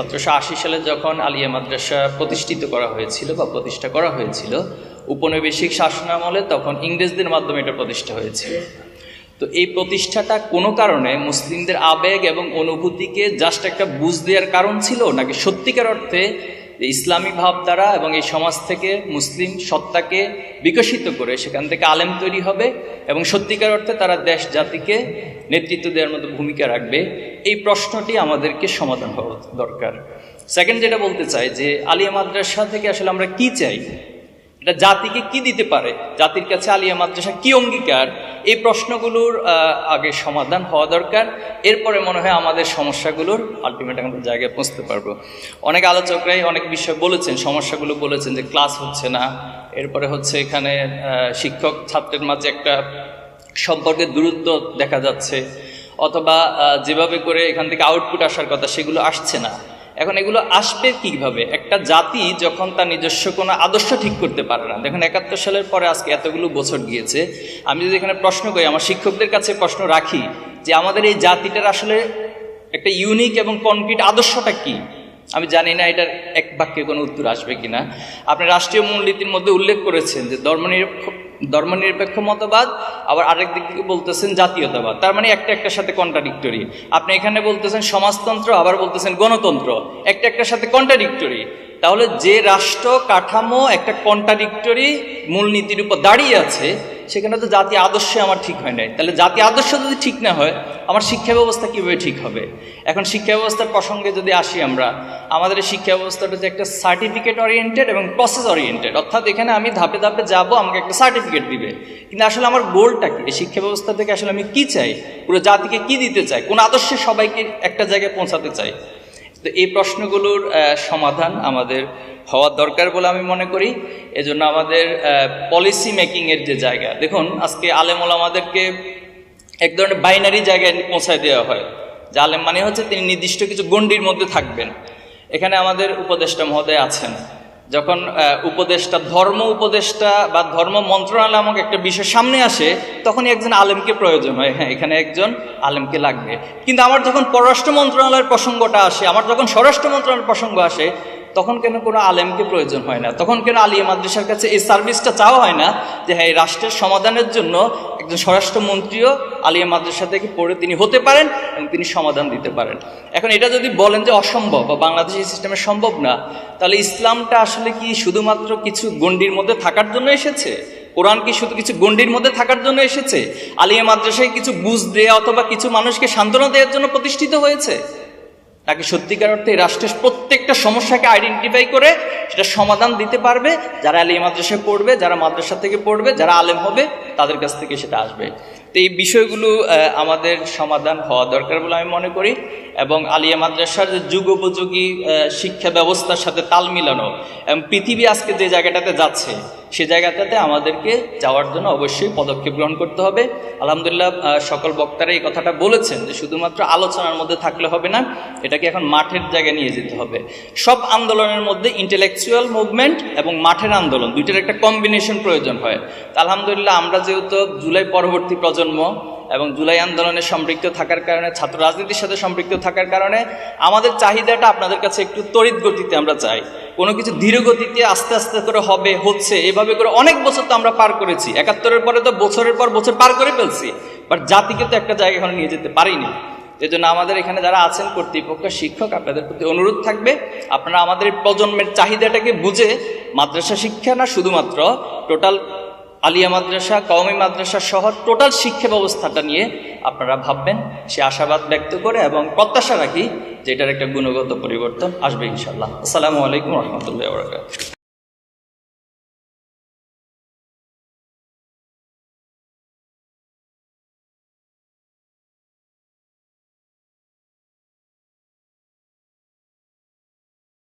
1780 সালে যখন আলিয়া মাদ্রাসা প্রতিষ্ঠিত করা হয়েছিল বা প্রতিষ্ঠা করা হয়েছিল উপনিবেশিক শাসনামলে, তখন ইংরেজদের মাধ্যমে এটা প্রতিষ্ঠা হয়েছিল। তো এই প্রতিষ্ঠাটা কোনো কারণে মুসলিমদের আবেগ এবং অনুভূতিকে জাস্ট একটা বুঝ দেওয়ার কারণ ছিল, নাকি সত্যিকার অর্থে ইসলামী ভাবধারা এবং এই সমাজ থেকে মুসলিম সত্তাকে বিকশিত করে সেখান থেকে আলেম তৈরি হবে এবং সত্যিকার অর্থে তারা দেশ জাতিকে নেতৃত্ব দেওয়ার মতো ভূমিকা রাখবে, এই প্রশ্নটি আমাদেরকে সমাধান হওয়া দরকার। সেকেন্ড যেটা বলতে চাই যে আলিয়া মাদ্রাসা থেকে আসলে আমরা কি চাই, এটা জাতিকে কি দিতে পারে, জাতির কাছে আলিয়া মাদ্রাসা কি অঙ্গীকার, এই প্রশ্নগুলোর আগে সমাধান হওয়া দরকার। এরপরে মনে হয় আমাদের সমস্যাগুলোর আলটিমেট আমাদের জায়গায় পৌঁছতে পারবো। অনেক আলোচকরাই অনেক বিষয় বলেছেন, সমস্যাগুলো বলেছেন যে ক্লাস হচ্ছে না, এরপরে হচ্ছে এখানে শিক্ষক ছাত্রের মাঝে একটা সম্পর্কের দূরত্ব দেখা যাচ্ছে, অথবা যেভাবে করে এখান থেকে আউটপুট আসার কথা সেগুলো আসছে না। এখন এগুলো আসবে কিভাবে? একটা জাতি যখন তার নিজস্ব কোনো আদর্শ ঠিক করতে পারে না। দেখুন 71 সালের পরে আজকে এতগুলো বছর গিয়েছে, আমি যদি এখানে প্রশ্ন করি, আমার শিক্ষকদের কাছে প্রশ্ন রাখি যে আমাদের এই জাতিটার আসলে একটা ইউনিক এবং কনক্রিট আদর্শটা কি, আমি জানি না এটার এক বাক্যে কোনো উত্তর আসবে কিনা। আপনি রাষ্ট্রীয় মূলনীতির মধ্যে উল্লেখ করেছেন যে ধর্মনিরপেক্ষ মতবাদ, আবার আরেক দিক থেকে বলতেছেন জাতীয়তাবাদ, তার মানে একটার সাথে কন্ট্রাডিক্টরি। আপনি এখানে বলতেছেন সমাজতন্ত্র, আবার বলতেছেন গণতন্ত্র, একটার সাথে কন্ট্রাডিক্টরি। তাহলে যে রাষ্ট্র কাঠামো একটা কন্ট্রাডিক্টরি মূলনীতির উপর দাঁড়িয়ে আছে, সেখানে তো জাতীয় আদর্শ আমার ঠিক হয় নাই। তাহলে জাতীয় আদর্শ যদি ঠিক না হয়, আমার শিক্ষা ব্যবস্থা কীভাবে ঠিক হবে? এখন শিক্ষা ব্যবস্থার প্রসঙ্গে যদি আসি আমরা, আমাদের শিক্ষা ব্যবস্থাটা যে একটা সার্টিফিকেট ওরিয়েন্টেড এবং প্রসেস ওরিয়েন্টেড, অর্থাৎ এখানে আমি ধাপে ধাপে যাবো, আমাকে একটা সার্টিফিকেট দিবে, কিন্তু আসলে আমার গোলটা কি? এই শিক্ষা ব্যবস্থা থেকে আসলে আমি কি চাই, পুরো জাতিকে কি দিতে চাই, কোন আদর্শে সবাইকে একটা জায়গায় পৌঁছাতে চাই? তো এই প্রশ্নগুলোর সমাধান আমাদের হওয়া দরকার বলে আমি মনে করি। এজন্য আমাদের পলিসি মেকিংয়ের যে জায়গা, দেখুন আজকে আলেম ওলামাদেরকে এক ধরনের বাইনারি জায়গায় পৌঁছায় দেওয়া হয়, যে আলেম মানে হচ্ছে তিনি নির্দিষ্ট কিছু গণ্ডির মধ্যে থাকবেন। এখানে আমাদের উপদেষ্টা মহোদয় আছেন, যখন উপদেষ্টা ধর্ম উপদেষ্টা বা ধর্ম মন্ত্রণালয় নামক একটা বিষয় সামনে আসে, তখনই একজন আলেমকে প্রয়োজন হয়, হ্যাঁ এখানে একজন আলেমকে লাগবে। কিন্তু আমার যখন পররাষ্ট্র মন্ত্রণালয়ের প্রসঙ্গটা আসে, আমার যখন স্বরাষ্ট্র মন্ত্রণালয়ের প্রসঙ্গ আসে, তখন কেন কোনো আলেমকে প্রয়োজন হয় না? তখন কেন আলিয়া মাদ্রাসার কাছে এই সার্ভিসটা চাওয়া হয় না যে হ্যাঁ এই রাষ্ট্রের সমাধানের জন্য একজন স্বরাষ্ট্রমন্ত্রীও আলিয়া মাদ্রাসা থেকে পড়ে তিনি হতে পারেন এবং তিনি সমাধান দিতে পারেন। এখন এটা যদি বলেন যে অসম্ভব বা বাংলাদেশি সিস্টেমে সম্ভব না, তাহলে ইসলামটা আসলে কি শুধুমাত্র কিছু গণ্ডির মধ্যে থাকার জন্য এসেছে? কোরআন কি শুধু কিছু গণ্ডির মধ্যে থাকার জন্য এসেছে? আলিয়া মাদ্রাসায় কিছু বুঝ দেয়া অথবা কিছু মানুষকে সান্ত্বনা দেওয়ার জন্য প্রতিষ্ঠিত হয়েছে, নাকি সত্যিকার অর্থে রাষ্ট্রের প্রত্যেকটা সমস্যাকে আইডেন্টিফাই করে সেটা সমাধান দিতে পারবে যারা আলিয়া মাদ্রাসায় পড়বে, যারা মাদ্রাসা থেকে পড়বে, যারা আলেম হবে তাদের কাছ থেকে সেটা আসবে? তো এই বিষয়গুলো আমাদের সমাধান হওয়া দরকার বলে আমি মনে করি। এবং আলিয়া মাদ্রাসার যে যুগোপযোগী শিক্ষা ব্যবস্থার সাথে তাল মিলানো, এবং পৃথিবী আজকে যে জায়গাটাতে যাচ্ছে সে জায়গাটাতে আমাদেরকে যাওয়ার জন্য অবশ্যই পদক্ষেপ গ্রহণ করতে হবে। আলহামদুলিল্লাহ সকল বক্তারা এই কথাটা বলেছেন যে শুধুমাত্র আলোচনার মধ্যে থাকলে হবে না, এটাকে এখন মাঠের জায়গায় নিয়ে যেতে হবে। সব আন্দোলনের মধ্যে ইন্টেলেকচুয়াল মুভমেন্ট এবং মাঠের আন্দোলন দুইটার একটা কম্বিনেশন প্রয়োজন হয়। আলহামদুলিল্লাহ আমরা যেহেতু জুলাই পরবর্তী প্রজন্ম এবং জুলাই আন্দোলনে সম্পৃক্ত থাকার কারণে, ছাত্র রাজনীতির সাথে সম্পৃক্ত থাকার কারণে আমাদের চাহিদাটা আপনাদের কাছে একটু তড়িৎ গতিতে আমরা চাই। কোনো কিছু ধীর গতিতে আস্তে আস্তে করে হবে, হচ্ছে, এভাবে করে অনেক বছর তো আমরা পার করেছি। 71-এর পরে তো বছরের পর বছর পার করে ফেলছি, বাট জাতিকে তো একটা জায়গা এখনো নিয়ে যেতে পারিনি। এই জন্য আমাদের এখানে যারা আছেন কর্তৃপক্ষ, শিক্ষক, আপনাদের প্রতি অনুরোধ থাকবে আপনারা আমাদের প্রজন্মের চাহিদাটাকে বুঝে মাদ্রাসা শিক্ষা না, শুধুমাত্র টোটাল আলিয়া মাদ্রাসা, কওমি মাদ্রাসা সহ টোটাল শিক্ষা ব্যবস্থাটা নিয়ে আপনারা ভাববেন, সে আশাবাদ ব্যক্ত করে এবং প্রত্যাশা রাখি যে এটার একটা গুণগত পরিবর্তন আসবে ইনশাআল্লাহ। আসসালামু আলাইকুম ওয়া রাহমাতুল্লাহি ওয়া বারাকাতুহু।